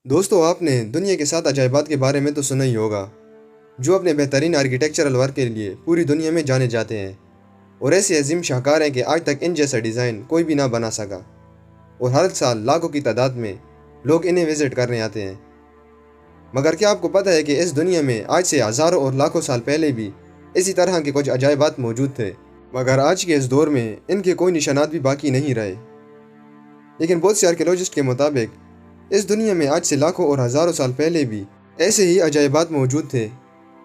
دوستو آپ نے دنیا کے 7 عجائبات کے بارے میں تو سنا ہی ہوگا جو اپنے بہترین آرکیٹیکچرل ورک کے لیے پوری دنیا میں جانے جاتے ہیں اور ایسے عظیم شاہکار ہیں کہ آج تک ان جیسا ڈیزائن کوئی بھی نہ بنا سکا اور ہر سال لاکھوں کی تعداد میں لوگ انہیں وزٹ کرنے آتے ہیں۔ مگر کیا آپ کو پتہ ہے کہ اس دنیا میں آج سے ہزاروں اور لاکھوں سال پہلے بھی اسی طرح کے کچھ عجائبات موجود تھے، مگر آج کے اس دور میں ان کے کوئی نشانات بھی باقی نہیں رہے۔ لیکن بہت سے آرکیولوجسٹ کے مطابق اس دنیا میں آج سے لاکھوں اور ہزاروں سال پہلے بھی ایسے ہی عجائبات موجود تھے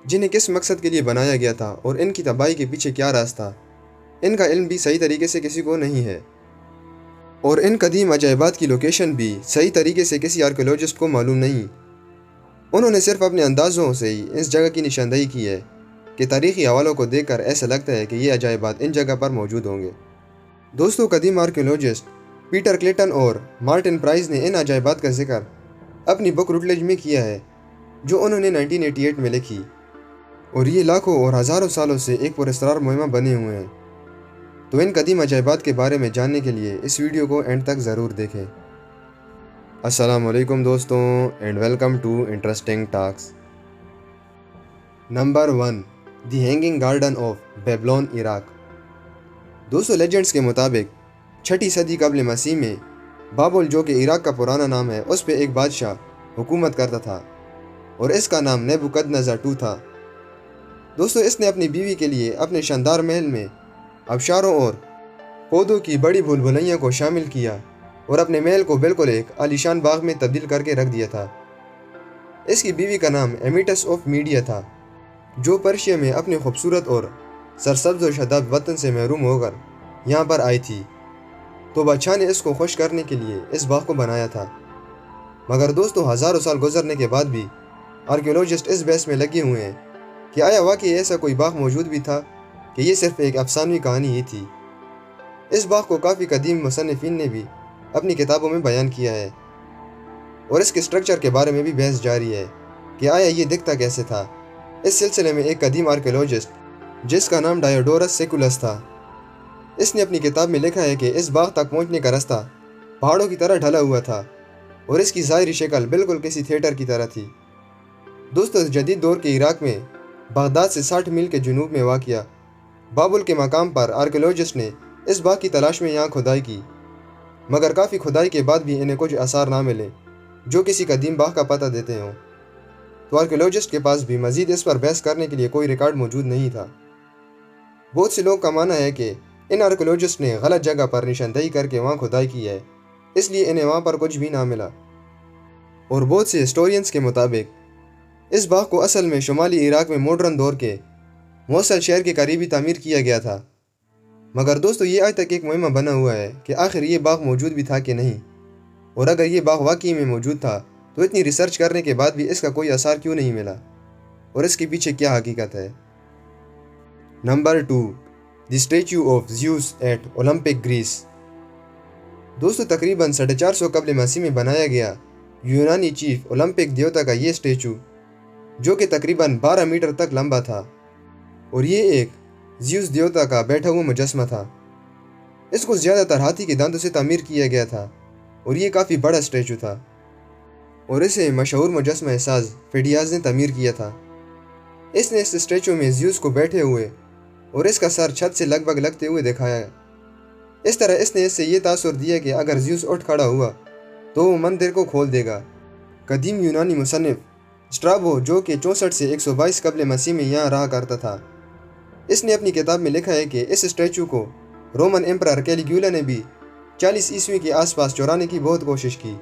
جنہیں کس مقصد کے لیے بنایا گیا تھا اور ان کی تباہی کے پیچھے کیا راز تھا، ان کا علم بھی صحیح طریقے سے کسی کو نہیں ہے، اور ان قدیم عجائبات کی لوکیشن بھی صحیح طریقے سے کسی آرکیولوجسٹ کو معلوم نہیں۔ انہوں نے صرف اپنے اندازوں سے ہی اس جگہ کی نشاندہی کی ہے کہ تاریخی حوالوں کو دیکھ کر ایسا لگتا ہے کہ یہ عجائبات ان جگہ پر موجود ہوں گے۔ دوستو، قدیم آرکیولوجسٹ پیٹر کلیٹن اور مارٹن پرائز نے ان عجائبات کا ذکر اپنی بک روٹلیج میں کیا ہے جو انہوں نے 1988 میں لکھی، اور یہ لاکھوں اور ہزاروں سالوں سے ایک پراسرار مہمہ بنے ہوئے ہیں۔ تو ان قدیم عجائبات کے بارے میں جاننے کے لیے اس ویڈیو کو اینڈ تک ضرور دیکھیں۔ السلام علیکم دوستوں and welcome to interesting talks. Number 1، the hanging garden of Babylon, Iraq. دوستو، لیجنڈز کے مطابق 6 صدی قبل مسیح میں بابل، جو کہ عراق کا پرانا نام ہے، اس پہ ایک بادشاہ حکومت کرتا تھا اور اس کا نام نیبوکدنیزر II تھا۔ دوستو، اس نے اپنی بیوی کے لیے اپنے شاندار محل میں آبشاروں اور پودوں کی بڑی بھول بھلیاں کو شامل کیا اور اپنے محل کو بالکل ایک عالیشان باغ میں تبدیل کر کے رکھ دیا تھا۔ اس کی بیوی کا نام ایمیٹس آف میڈیا تھا، جو پرشیا میں اپنے خوبصورت اور سرسبز و شاداب وطن سے محروم ہو کر یہاں پر آئی تھی، تو بادشاہ نے اس کو خوش کرنے کے لیے اس باغ کو بنایا تھا۔ مگر دوستو، ہزاروں سال گزرنے کے بعد بھی آرکیولوجسٹ اس بحث میں لگے ہوئے ہیں کہ آیا واقعی ایسا کوئی باغ موجود بھی تھا کہ یہ صرف ایک افسانوی کہانی ہی تھی۔ اس باغ کو کافی قدیم مصنفین نے بھی اپنی کتابوں میں بیان کیا ہے، اور اس کے سٹرکچر کے بارے میں بھی بحث جاری ہے کہ آیا یہ دکھتا کیسے تھا۔ اس سلسلے میں ایک قدیم آرکیولوجسٹ جس کا نام ڈایوڈورس سیکولس تھا، اس نے اپنی کتاب میں لکھا ہے کہ اس باغ تک پہنچنے کا راستہ پہاڑوں کی طرح ڈھلا ہوا تھا اور اس کی ظاہری شکل بالکل کسی تھیٹر کی طرح تھی۔ دوستو، جدید دور کے عراق میں بغداد سے 60 میل کے جنوب میں واقع بابل کے مقام پر آرکیولوجسٹ نے اس باغ کی تلاش میں یہاں کھدائی کی، مگر کافی کھدائی کے بعد بھی انہیں کچھ آثار نہ ملے جو کسی قدیم باغ کا پتہ دیتے ہوں۔ تو آرکیولوجسٹ کے پاس بھی مزید اس پر بحث کرنے کے لیے کوئی ریکارڈ موجود نہیں تھا۔ بہت سے لوگ کا ماننا ہے کہ ان آرکیولوجسٹ نے غلط جگہ پر نشاندہی کر کے وہاں کھدائی کی ہے، اس لیے انہیں وہاں پر کچھ بھی نہ ملا۔ اور بہت سے ہسٹورینز کے مطابق اس باغ کو اصل میں شمالی عراق میں ماڈرن دور کے موصل شہر کے قریبی تعمیر کیا گیا تھا۔ مگر دوستو، یہ آج تک ایک مہمہ بنا ہوا ہے کہ آخر یہ باغ موجود بھی تھا کہ نہیں، اور اگر یہ باغ واقعی میں موجود تھا تو اتنی ریسرچ کرنے کے بعد بھی اس کا کوئی اثار کیوں نہیں ملا، اور اس کے پیچھے کیا حقیقت ہے۔ Number 2، the statue of Zeus at Olympic, Greece. دوستو، تقریباً 450 قبل مسیح میں بنایا گیا یونانی چیف اولمپک دیوتا کا یہ اسٹیچو، جو کہ تقریباً 12 میٹر تک لمبا تھا، اور یہ ایک زیوس دیوتا کا بیٹھا ہوا مجسمہ تھا۔ اس کو زیادہ تر ہاتھی کے دانتوں سے تعمیر کیا گیا تھا، اور یہ کافی بڑا اسٹیچو تھا، اور اسے مشہور مجسمہ ساز فیڈیاز نے تعمیر کیا تھا۔ اس نے اس اسٹیچو میں زیوس کو بیٹھے ہوئے اور اس کا سر چھت سے لگ بھگ لگتے ہوئے دکھایا۔ اس طرح اس نے اس سے یہ تاثر دیا کہ اگر زیوس اٹھ کھڑا ہوا تو وہ مندر کو کھول دے گا۔ قدیم یونانی مصنف اسٹرابو، جو کہ 64 سے 122 قبل مسیح میں یہاں رہا کرتا تھا، اس نے اپنی کتاب میں لکھا ہے کہ اس اسٹیچو کو رومن ایمپرر کیلیگولا نے بھی 40 عیسوی کے آس پاس چرانے کی بہت کوشش کی،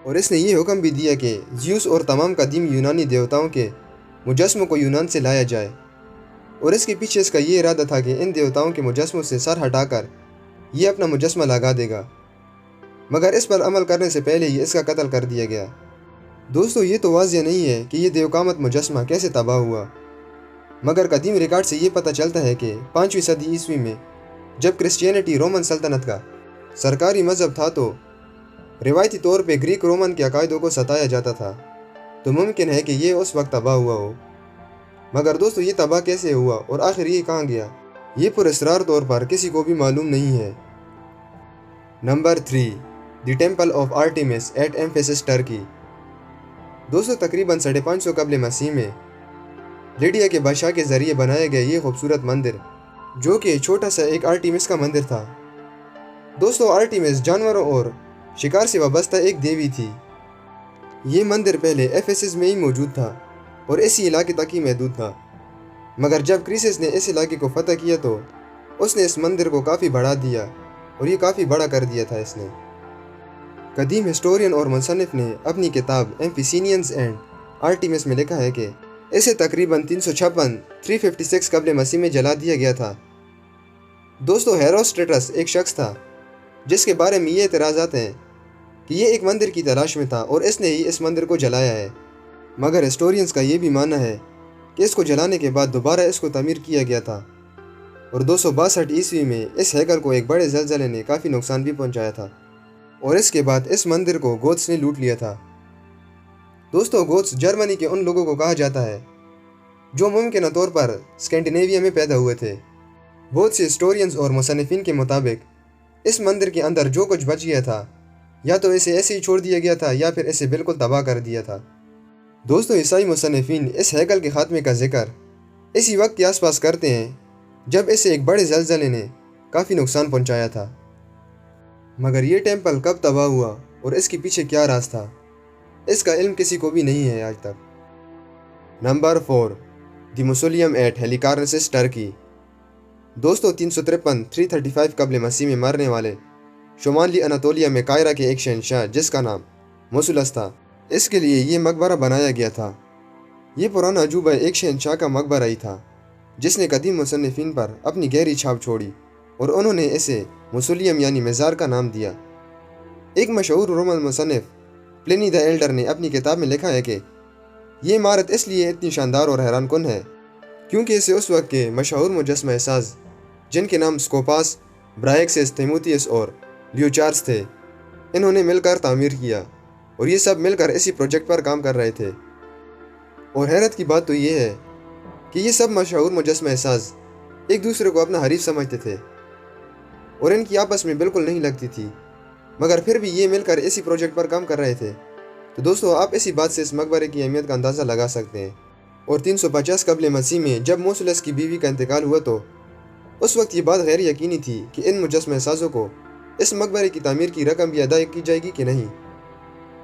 اور اس نے یہ حکم بھی دیا کہ زیوس اور تمام قدیم یونانی دیوتاؤں کے مجسموں کو یونان سے لایا جائے، اور اس کے پیچھے اس کا یہ ارادہ تھا کہ ان دیوتاؤں کے مجسموں سے سر ہٹا کر یہ اپنا مجسمہ لگا دے گا، مگر اس پر عمل کرنے سے پہلے ہی اس کا قتل کر دیا گیا۔ دوستو، یہ تو واضح نہیں ہے کہ یہ دیوقامت مجسمہ کیسے تباہ ہوا، مگر قدیم ریکارڈ سے یہ پتہ چلتا ہے کہ 5ویں صدی عیسوی میں جب کرسچینٹی رومن سلطنت کا سرکاری مذہب تھا تو روایتی طور پہ گریک رومن کے عقائدوں کو ستایا جاتا تھا، تو ممکن ہے کہ یہ اس وقت تباہ ہوا ہو۔ مگر دوستو، یہ تباہ کیسے ہوا اور آخر یہ کہاں گیا، یہ پراسرار طور پر کسی کو بھی معلوم نہیں ہے۔ Number 3، the temple of Artemis at Ephesus, Turkey. दोस्तों तकरीबन 550 कबल मसीह में लिडिया के बादशाह के ज़रिए बनाया गया ये खूबसूरत मंदिर, जो कि छोटा सा एक आर्टिमिस का मंदिर था। दोस्तों आर्टिमिस जानवरों और शिकार से वाबस्ता एक देवी थी। ये मंदिर पहले एफेसस में ही मौजूद था और इसी इलाके तक ही महदूद था, मगर जब क्रीसेस ने इस इलाके को फतह किया तो उसने इस मंदिर को काफ़ी बढ़ा दिया और ये काफ़ी बड़ा कर दिया था इसने। कदीम हिस्टोरियन और मुसन्निफ ने अपनी किताब एम्फिसिनियंस एंड आर्टिमिस में लिखा है कि इसे तकरीबन 356 कबल मसीह में जला दिया गया था। दोस्तों हेरोस्ट्रेटस एक शख्स था जिसके बारे में ये एतराज़ात हैं कि ये एक मंदिर की तलाश में था और इसने ही इस मंदिर को जलाया है, मगर हिस्टोरियंस का ये भी मानना है कि इसको जलाने के बाद दोबारा इसको तमीर किया गया था और 262 ईस्वी में इस हैकल को एक बड़े ज़लज़ले ने काफ़ी नुकसान भी पहुंचाया था और इसके बाद इस मंदिर को गोथ्स ने लूट लिया था। दोस्तों गोथ्स जर्मनी के उन लोगों को कहा जाता है जो मुमकिन तौर पर स्कैंडिनेविया में पैदा हुए थे। बहुत से हिस्टोरियंस और मुसन्निफिन के मुताबिक इस मंदिर के अंदर जो कुछ बच गया था या तो इसे ऐसे ही छोड़ दिया गया था या फिर इसे बिल्कुल तबाह कर दिया था। दोस्तों ईसाई मुसन्निफिन इस हैकल के खात्मे का जिक्र इसी वक्त के आसपास करते हैं जब इसे एक बड़े ज़लज़ले ने काफ़ी नुकसान पहुंचाया था, मगर ये टेम्पल कब तबाह हुआ और इसके पीछे क्या राज था, इसका इल्म किसी को भी नहीं है आज तक। Number 4, the mausoleum at Halicarnassus, Turkey. दोस्तों 353 कबल मसीह में मरने वाले शुमाली अनातोलिया में कायरा के एक शहंशाह जिसका नाम मोसुलस था, इसके लिए ये मकबरा बनाया गया था। ये पुराना अजूबा एक शहंशाह का मकबरा ही था जिसने कदीम मुसन्निफिन पर अपनी गहरी छाप छोड़ी और उन्होंने इसे मौसोलियम यानी मज़ार का नाम दिया। एक मशहूर रोमन मुसन्निफ प्लिनी द एल्डर ने अपनी किताब में लिखा है कि ये इमारत इसलिए इतनी शानदार और हैरान कुन है क्योंकि इसे उस वक्त के मशहूर मुजस्समा साज जिनके नाम स्कोपास, ब्रायक्सिस, थिमोथियस और ल्यूचार्स थे, इन्होंने मिलकर तामीर किया और ये सब मिलकर इसी प्रोजेक्ट पर काम कर रहे थे। और हैरत की बात तो ये है कि ये सब मशहूर मुजस्समा साज एक दूसरे को अपना हरीफ समझते थे और इनकी आपस में बिल्कुल नहीं लगती थी, मगर फिर भी ये मिलकर इसी प्रोजेक्ट पर काम कर रहे थे। तो दोस्तों आप इसी बात से इस मकबरे की अहमियत का अंदाज़ा लगा सकते हैं। और 350 कबल मसीह में जब मोसुलस की बीवी का इंतकाल हुआ तो उस वक्त ये बात गैर यकीनी थी कि इन मुजस्समा साजों को इस मकबरे की तामीर की रकम भी अदा की जाएगी कि नहीं,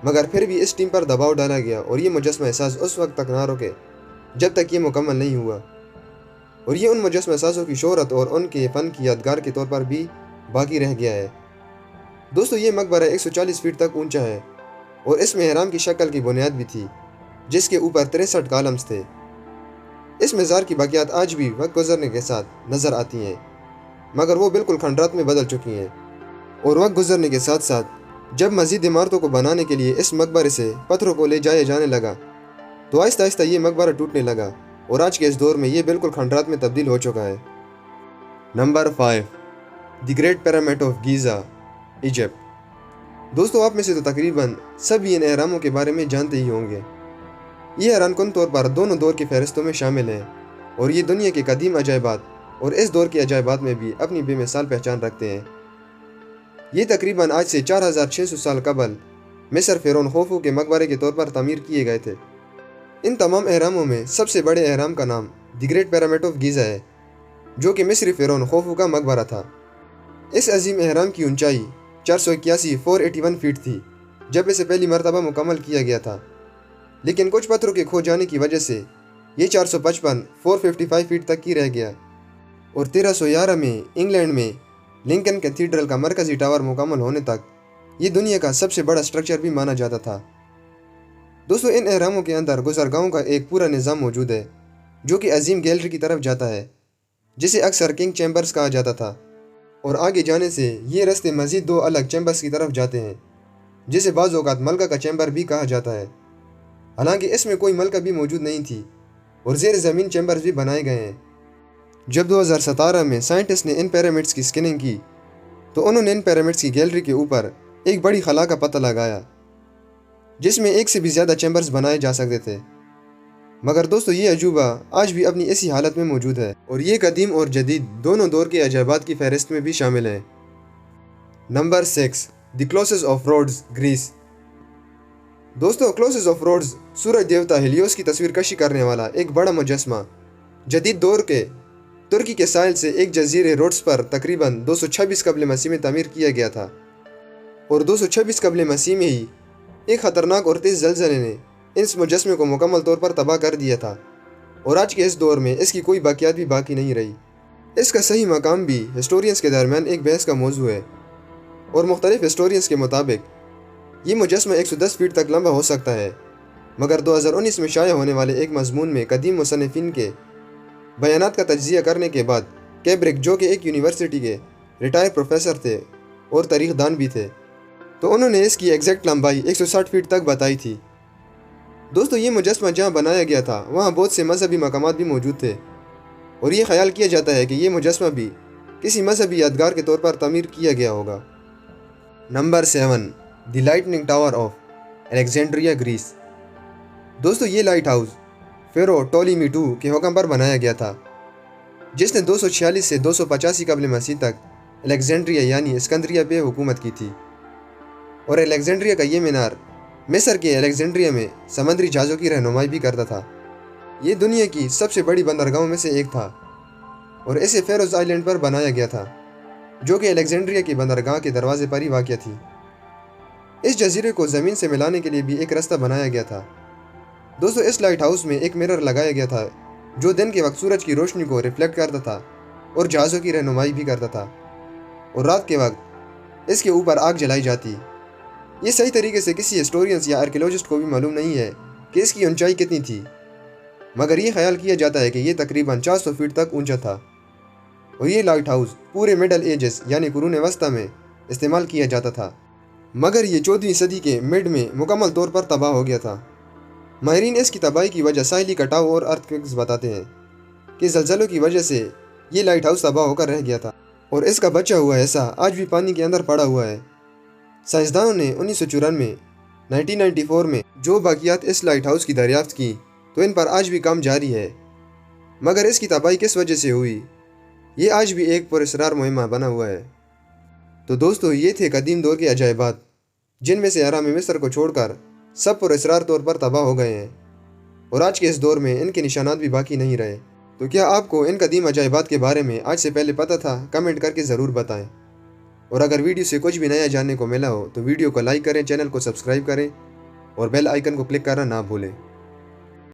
मगर फिर भी इस टीम पर दबाव डाला गया और ये मुजस्समा साज उस वक्त तक ना रुके जब तक ये मुकम्मल नहीं हुआ। और ये उन मुजस्समा साजों की शोहरत और उनके फ़न की यादगार के तौर पर भी बाकी रह गया है। दोस्तों ये मकबरा 140 फीट तक ऊंचा है और इसमें हराम की शक्ल की बुनियाद भी थी जिसके ऊपर 63 कॉलम्स थे। इस मज़ार की बाक़ियात आज भी वक्त गुजरने के साथ नज़र आती हैं, मगर वो बिल्कुल खंडरात में बदल चुकी हैं। और वक्त गुजरने के साथ साथ जब मज़ीद इमारतों को बनाने के लिए इस मकबरे से पत्थरों को ले जाया जाने लगा तो आहिस्ता आहिस्ता ये मकबरा टूटने लगा और आज के इस दौर में ये बिल्कुल खंडरात में तब्दील हो चुका है। Number 5, the great pyramid of Giza, Egypt. दोस्तों आप में से तो तकरीबन सभी इन अहरामों के बारे में जानते ही होंगे। ये हैरानकुन तौर पर दोनों दौर की फहरिस्तों में शामिल हैं और ये दुनिया के कदीम अजायबात और इस दौर के अजायबात में भी अपनी बेमिसाल पहचान रखते हैं। ये तकरीबन आज से 4600 साल कबल मिस्र फ़िरौन खोफू के मकबरे के तौर पर तामीर किए गए थे। इन तमाम अहरामों में सबसे बड़े अहराम का नाम the great pyramid of Giza है, जो कि मिस्री फ़िरौन खोफू का मकबरा था। इस अजीम अहराम की ऊंचाई 481 फीट थी जब इसे पहली मरतबा मुकम्मल किया गया था, लेकिन कुछ पत्थरों के खो जाने की वजह से ये 455 फीट तक ही रह गया। और 1311 में इंग्लैंड में लिंकन कैथीड्रल का मरकज़ी टावर मुकम्मल होने तक ये दुनिया का सबसे बड़ा स्ट्रक्चर भी माना जाता था। दोस्तों इन अहरामों के अंदर गुज़रगाहों का एक पूरा निज़ाम मौजूद है जो कि अजीम गैलरी की तरफ जाता है, जिसे अक्सर किंग चैम्बर्स कहा जाता था। और आगे जाने से ये रास्ते मज़ीद 2 अलग चैम्बर्स की तरफ जाते हैं, जिसे बाज़ औक़ात मलका का चैम्बर भी कहा जाता है। हालांकि इसमें कोई मलका भी मौजूद नहीं थी और ज़ेर ज़मीन चैम्बर्स भी बनाए गए हैं। जब 2017 में साइंटिस्ट ने इन पिरामिड्स की स्कैनिंग की तो उन्होंने इन पिरामिड्स की गैलरी के ऊपर एक बड़ी खला का पता लगाया जिसमें एक से भी ज़्यादा चैम्बर्स बनाए जा सकते थे। मगर दोस्तों ये अजूबा आज भी अपनी इसी हालत में मौजूद है और ये कदीम और जदीद दोनों दौर के अजायबात की फहरिस्त में भी शामिल है। Number 6, the Colossus of Rhodes, Greece. दोस्तों, क्लोसेस ऑफ रोड्स सूरज देवता हेलियोस की तस्वीर कशी करने वाला एक बड़ा मुजस्मा जदीद दौर के तुर्की के साहिल से एक जजीरे रोड्स पर तकरीबन 226 कबल मसीह में तामीर किया गया था, और 226 कबल मसीह में ही एक ख़तरनाक और तेज़ ज़लज़ले ने इस मुजस्मे को मुकम्मल तौर पर तबाह कर दिया था, और आज के इस दौर में इसकी कोई बाकियात भी बाकी नहीं रही। इसका सही मकाम भी हिस्टोरियंस के दरमियान एक बहस का मौजू है, और मुख्तलिफ हिस्टोरियंस के मुताबिक ये मुजस्मा 110 फीट तक लंबा हो सकता है, मगर 2019 में शाया होने वाले एक मजमून में कदीम मुसन्निफिन के बयानात का तज्ज़िया करने के बाद कैब्रिक, जो कि एक यूनिवर्सिटी के रिटायर प्रोफेसर थे और तारीख़दान भी थे, तो उन्होंने इसकी एग्जैक्ट लंबाई 160 फीट तक बताई थी। दोस्तों, ये मुजस्मा जहाँ बनाया गया था वहाँ बहुत से मजहबी मकामात भी मौजूद थे, और ये ख्याल किया जाता है कि ये मुजस्मा भी किसी मजहबी यादगार के तौर पर तामीर किया गया होगा। Number 7, the lightning tower of Alexandria, Greece. दोस्तों, ये lighthouse Pharos Ptolemy II के हुक्म पर बनाया गया था, जिसने 246 से 285 कबल मसीह तक अलेक्जेंड्रिया यानी इस्कंदरिया पे हुकूमत की थी, और अलेक्जेंड्रिया का ये मीनार मिस्र के अलेक्जेंड्रिया में समंदरी जहाज़ों की रहनुमाई भी करता था। ये दुनिया की सबसे बड़ी बंदरगाहों में से एक था, और इसे फेरोज आइलैंड पर बनाया गया था, जो कि अलेक्जेंड्रिया की बंदरगाह के दरवाजे पर ही वाक़या थी। इस जजीरे को ज़मीन से मिलाने के लिए भी एक रास्ता बनाया गया था। दोस्तों, इस लाइट हाउस में एक मिरर लगाया गया था, जो दिन के वक्त सूरज की रोशनी को रिफ्लेक्ट करता था और जहाज़ों की रहनुमाई भी करता था, और रात के वक्त इसके ऊपर आग जलाई जाती। ये सही तरीके से किसी हिस्टोरियंस या आर्कियोलॉजिस्ट को भी मालूम नहीं है कि इसकी ऊंचाई कितनी थी, मगर ये ख्याल किया जाता है कि ये तकरीबन 400 फीट तक ऊंचा था, और ये लाइट हाउस पूरे मिडल एजेस यानी कुरून वस्ता में इस्तेमाल किया जाता था, मगर ये 14वीं सदी के मिड में मुकम्मल तौर पर तबाह हो गया था। माहिरीन इसकी तबाही की वजह साहिली कटाव और अर्थक्वेक्स बताते हैं कि ज़लज़लों की वजह से ये लाइट हाउस तबाह होकर रह गया था, और इसका बचा हुआ हिस्सा आज भी पानी के अंदर पड़ा हुआ है। साइंसदानों ने 1994 1994 में जो बाकियात इस लाइट हाउस की दरियाफ्त की, तो इन पर आज भी काम जारी है, मगर इसकी तबाही किस वजह से हुई ये आज भी एक पुरअसरार मुहिम्मा बना हुआ है। तो दोस्तों, ये थे कदीम दौर के अजायबात, जिनमें से हराम मिस्र को छोड़कर सब पुरअसरार तौर पर तबाह हो गए हैं, और आज के इस दौर में इनके निशानात भी बाकी नहीं रहे। तो क्या आपको इन कदीम अजायबात के बारे में आज से पहले पता था? कमेंट करके ज़रूर बताएं, और अगर वीडियो से कुछ भी नया जानने को मिला हो तो वीडियो को लाइक करें, चैनल को सब्सक्राइब करें और बेल आइकन को क्लिक करना ना भूलें।